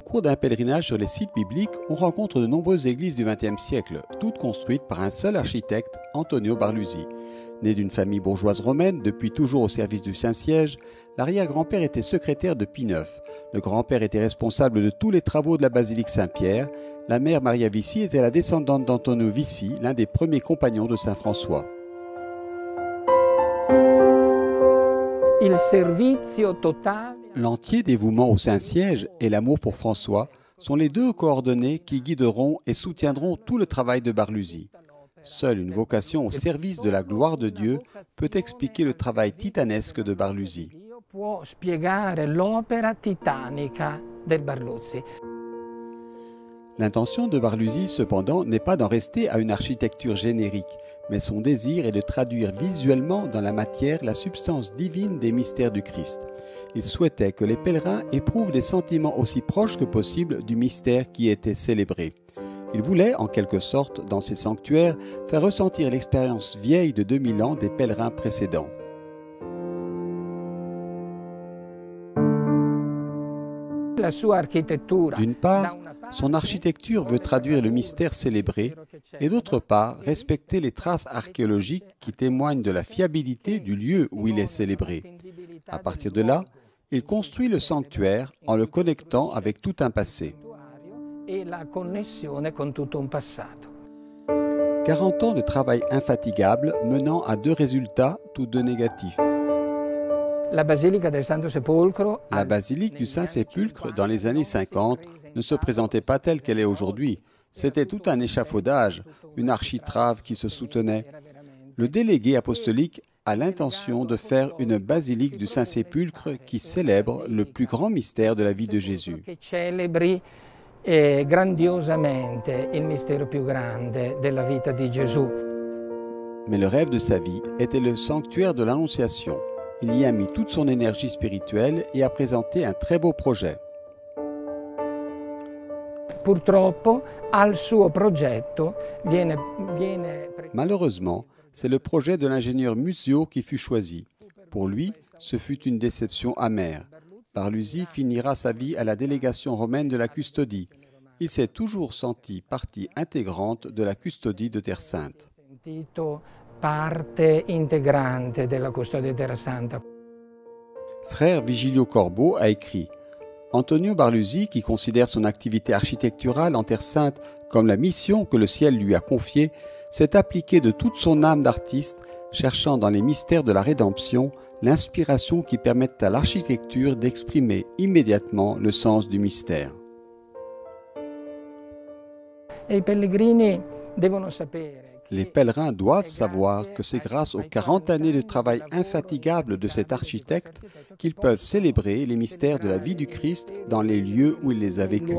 cours d'un pèlerinage sur les sites bibliques, on rencontre de nombreuses églises du XXe siècle, toutes construites par un seul architecte, Antonio Barluzzi. Né d'une famille bourgeoise romaine, depuis toujours au service du Saint-Siège, l'arrière-grand-père était secrétaire de Pie IX. Le grand-père était responsable de tous les travaux de la basilique Saint-Pierre. La mère Maria Vici était la descendante d'Antonio Vici, l'un des premiers compagnons de Saint François. L'entier dévouement au Saint-Siège et l'amour pour François sont les deux coordonnées qui guideront et soutiendront tout le travail de Barluzzi. Seule une vocation au service de la gloire de Dieu peut expliquer le travail titanesque de Barluzzi. L'intention de Barluzzi, cependant, n'est pas d'en rester à une architecture générique, mais son désir est de traduire visuellement dans la matière la substance divine des mystères du Christ. Il souhaitait que les pèlerins éprouvent des sentiments aussi proches que possible du mystère qui était célébré. Il voulait, en quelque sorte, dans ses sanctuaires, faire ressentir l'expérience vieille de 2000 ans des pèlerins précédents. D'une part, son architecture veut traduire le mystère célébré et d'autre part, respecter les traces archéologiques qui témoignent de la fiabilité du lieu où il est célébré. À partir de là, il construit le sanctuaire en le connectant avec tout un passé. 40 ans de travail infatigable menant à deux résultats, tous deux négatifs. La basilique du Saint-Sépulcre, dans les années 50, ne se présentait pas telle qu'elle est aujourd'hui. C'était tout un échafaudage, une architrave qui se soutenait. Le délégué apostolique a l'intention de faire une basilique du Saint-Sépulcre qui célèbre le plus grand mystère de la vie de Jésus. Mais le rêve de sa vie était le sanctuaire de l'Annonciation. Il y a mis toute son énergie spirituelle et a présenté un très beau projet. Malheureusement, c'est le projet de l'ingénieur Musio qui fut choisi. Pour lui, ce fut une déception amère. Barluzzi finira sa vie à la délégation romaine de la custodie. Il s'est toujours senti partie intégrante de la custodie de Terre Sainte. Frère Vigilio Corbo a écrit « Antonio Barluzzi, qui considère son activité architecturale en Terre Sainte comme la mission que le ciel lui a confiée, s'est appliqué de toute son âme d'artiste, cherchant dans les mystères de la rédemption l'inspiration qui permette à l'architecture d'exprimer immédiatement le sens du mystère. » Les pèlerins doivent savoir que c'est grâce aux 40 années de travail infatigable de cet architecte qu'ils peuvent célébrer les mystères de la vie du Christ dans les lieux où il les a vécus.